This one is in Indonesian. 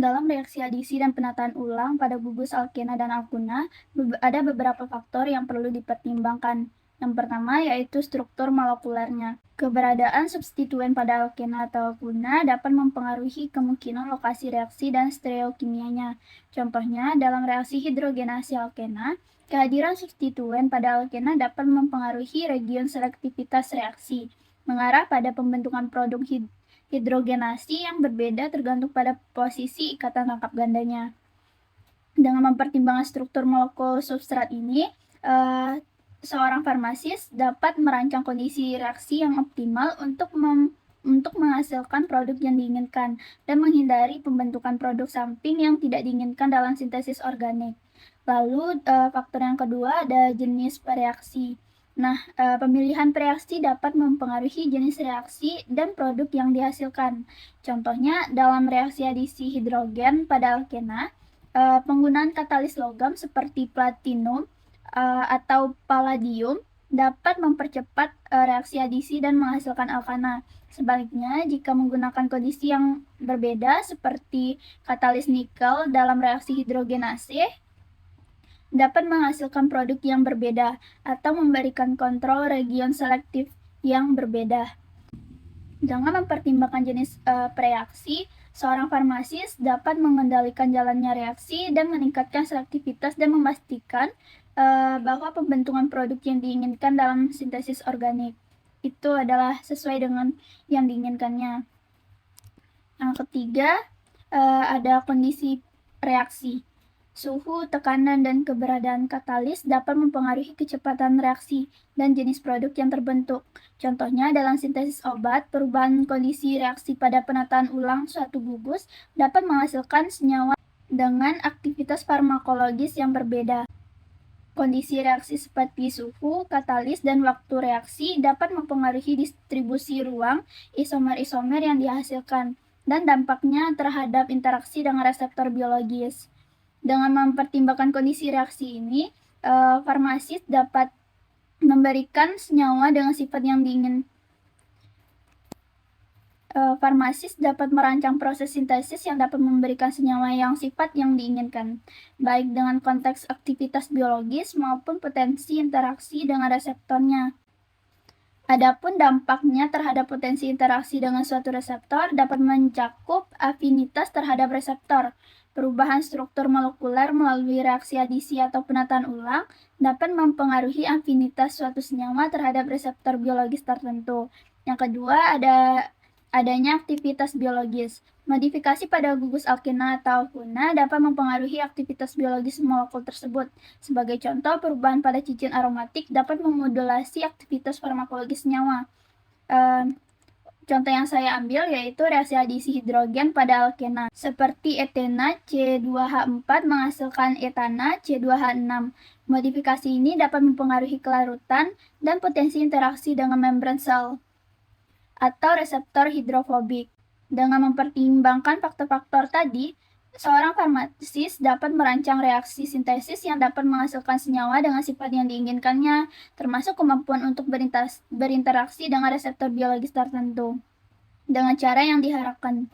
Dalam reaksi adisi dan penataan ulang pada gugus alkena dan alkuna, ada beberapa faktor yang perlu dipertimbangkan. Yang pertama yaitu struktur molekulernya. Keberadaan substituen pada alkena atau alkuna dapat mempengaruhi kemungkinan lokasi reaksi dan stereokimianya. Contohnya, dalam reaksi hidrogenasi alkena, kehadiran substituen pada alkena dapat mempengaruhi region selektivitas reaksi, mengarah pada pembentukan produk hidrogenasi yang berbeda tergantung pada posisi ikatan tangkap gandanya. Dengan mempertimbangkan struktur molekul substrat ini, seorang farmasis dapat merancang kondisi reaksi yang optimal untuk menghasilkan produk yang diinginkan dan menghindari pembentukan produk samping yang tidak diinginkan dalam sintesis organik. Lalu faktor yang kedua ada jenis reaksi. Nah, pemilihan reaksi dapat mempengaruhi jenis reaksi dan produk yang dihasilkan. Contohnya, dalam reaksi adisi hidrogen pada alkena, penggunaan katalis logam seperti platinum atau palladium dapat mempercepat reaksi adisi dan menghasilkan alkana. Sebaliknya, jika menggunakan kondisi yang berbeda seperti katalis nikel dalam reaksi hidrogenase, dapat menghasilkan produk yang berbeda atau memberikan kontrol region selektif yang berbeda. Dengan mempertimbangkan jenis reaksi, seorang farmasis dapat mengendalikan jalannya reaksi dan meningkatkan selektivitas dan memastikan bahwa pembentukan produk yang diinginkan dalam sintesis organik itu adalah sesuai dengan yang diinginkannya. Yang ketiga, ada kondisi reaksi. Suhu, tekanan, dan keberadaan katalis dapat mempengaruhi kecepatan reaksi dan jenis produk yang terbentuk. Contohnya, dalam sintesis obat, perubahan kondisi reaksi pada penataan ulang suatu gugus dapat menghasilkan senyawa dengan aktivitas farmakologis yang berbeda. Kondisi reaksi seperti suhu, katalis, dan waktu reaksi dapat mempengaruhi distribusi ruang isomer-isomer yang dihasilkan dan dampaknya terhadap interaksi dengan reseptor biologis. Dengan mempertimbangkan kondisi reaksi ini, farmasis dapat memberikan senyawa dengan sifat yang diinginkan. Farmasis dapat merancang proses sintesis yang dapat memberikan senyawa yang sifat yang diinginkan, baik dengan konteks aktivitas biologis maupun potensi interaksi dengan reseptornya. Adapun dampaknya terhadap potensi interaksi dengan suatu reseptor dapat mencakup afinitas terhadap reseptor. Perubahan struktur molekuler melalui reaksi adisi atau penataan ulang dapat mempengaruhi afinitas suatu senyawa terhadap reseptor biologis tertentu. Yang kedua, adanya aktivitas biologis. Modifikasi pada gugus alkena atau alkuna dapat mempengaruhi aktivitas biologis molekul tersebut. Sebagai contoh, perubahan pada cincin aromatik dapat memodulasi aktivitas farmakologis senyawa. Contoh yang saya ambil yaitu reaksi adisi hidrogen pada alkena, seperti etena C2H4 menghasilkan etana C2H6. Modifikasi ini dapat mempengaruhi kelarutan dan potensi interaksi dengan membran sel atau reseptor hidrofobik. Dengan mempertimbangkan faktor-faktor tadi, seorang farmasis dapat merancang reaksi sintesis yang dapat menghasilkan senyawa dengan sifat yang diinginkannya, termasuk kemampuan untuk berinteraksi dengan reseptor biologis tertentu dengan cara yang diharapkan.